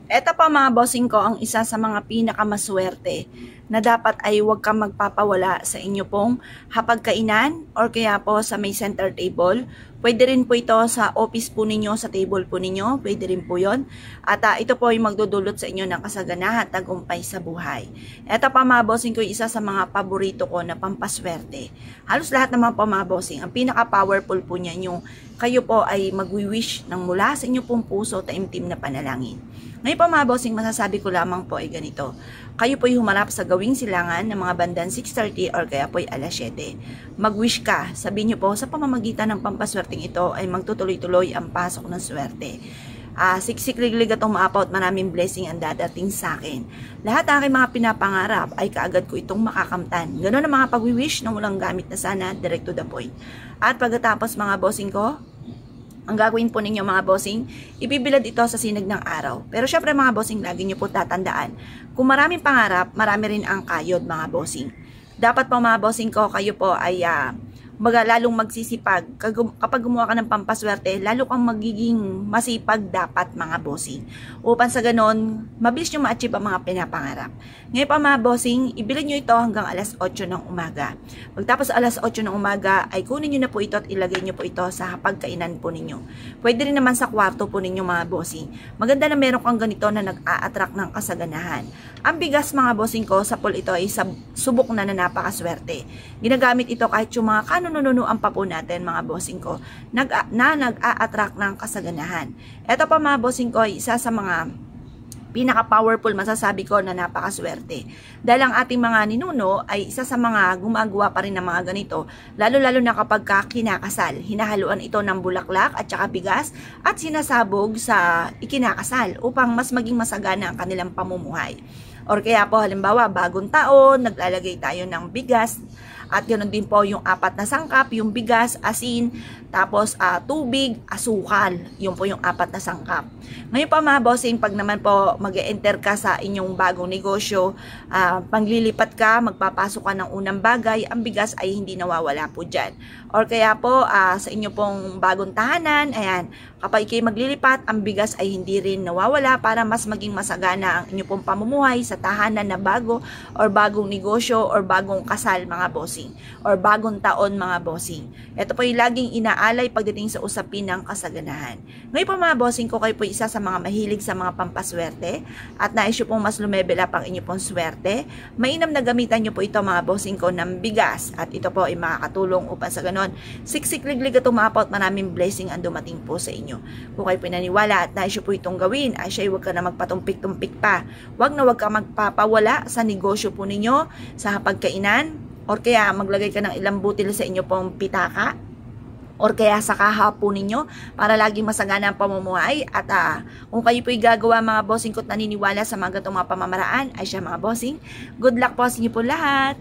Eto pa mga bossing ko ang isa sa mga pinakamaswerte na dapat ay huwag kang magpapawala sa inyo pong hapagkainan or kaya po sa may center table. Pwede rin po ito sa office po ninyo, sa table po ninyo. Pwede rin po yun. At ito po ay magdudulot sa inyo ng kasaganahan at tagumpay sa buhay. Eto pa mga bossing ko, isa sa mga paborito ko na pampaswerte. Halos lahat naman po mga bossing, ang pinaka-powerful po niya yung kayo po ay magwi-wish ng mula sa inyo pong puso taimtim na panalangin. Ngayon po mga bossing, masasabi ko lamang po ay ganito. Kayo po ay humarap sa gawing silangan ng mga bandang 6:30 or kaya po ay alas 7. Mag-wish ka. Sabihin nyo po, sa pamamagitan ng pampaswerteng ito ay magtutuloy-tuloy ang pasok ng swerte. Siksik-liglig atong maapaw at maraming blessing ang dadating sa akin. Lahat ng aking mga pinapangarap ay kaagad ko itong makakamtan. Ganun ang mga pag-wish na walang gamit na sana, direct to the point. At pagkatapos mga bossing ko, ang gagawin po ninyo mga bossing, ibibilad ito sa sinag ng araw. Pero syempre mga bossing, lagi nyo po tatandaan, kung maraming pangarap, marami rin ang kayod mga bossing. Dapat po mga bossing ko, kayo po ay lalong magsisipag. Kapag gumawa ka ng pampaswerte, lalo kang magiging masipag dapat mga bossing. Upang sa ganon, mabilis nyo ma-achieve ang mga pinapangarap. Ngayon pa mga bossing, ibilad nyo ito hanggang alas 8 ng umaga. Pagtapos alas 8 ng umaga, ay kunin nyo na po ito at ilagay nyo po ito sa hapagkainan po ninyo. Pwede rin naman sa kwarto po ninyo mga bossing. Maganda na meron kang ganito na nag-a-attract ng kasaganahan. Ang bigas mga bossing ko, sa pool ito ay subok na napakaswerte. Ginagamit ito kahit yung mga kanununuan pa po natin mga bossing ko na nag-a-attract ng kasaganahan. Ito pa mga bossing ko ay isa sa mga pinaka-powerful masasabi ko na napakaswerte. Dahil ang ating mga ninuno ay isa sa mga gumagawa pa rin ng mga ganito, lalo-lalo na kapag kinakasal. Hinahaluan ito ng bulaklak at saka bigas at sinasabog sa ikinakasal upang mas maging masagana ang kanilang pamumuhay. Or kaya po halimbawa bagong taon, naglalagay tayo ng bigas at ganoon din po yung 4 na sangkap, yung bigas, asin, tapos tubig, asukal. Yun po yung 4 na sangkap. Ngayon pa mga bossing, pag naman po mag-e-enter ka sa inyong bagong negosyo, panglilipat ka, magpapasok ka ng unang bagay, ang bigas ay hindi nawawala po dyan. Or kaya po sa inyo pong bagong tahanan, ayan, kapag kayo maglilipat, ang bigas ay hindi rin nawawala para mas maging masagana ang inyo pong pamumuhay sa tahanan na bago or bagong negosyo or bagong kasal mga bossing or bagong taon mga bossing. Ito po yung laging inaalay pagdating sa usapin ng kasaganahan. Ngayon po mga bossing ko, kayo po isa sa mga mahilig sa mga pampaswerte at nais nyo pong mas lumebel up ang inyo pong swerte. Mainam na gamitan nyo po ito mga bossing ko ng bigas at ito po ay makakatulong upang sa ganon siksik-liglig at umapot maraming blessing ang dumating po sa inyo. Kung kayo pinaniwala at nais nyo po itong gawin, ay siya huwag ka na magpatumpik-tumpik pa. Huwag ka magpapawala sa negosyo po ninyo, sa hapagkainan, or kaya maglagay ka ng ilang butil sa inyo pong pitaka, or kaya sa kahapon ninyo para laging masagana ang pamumuhay. At kung kayo po'y gagawa mga bossing ko at naniniwala sa mga gatong mga pamamaraan, ay siya mga bossing, good luck po sa inyo po lahat.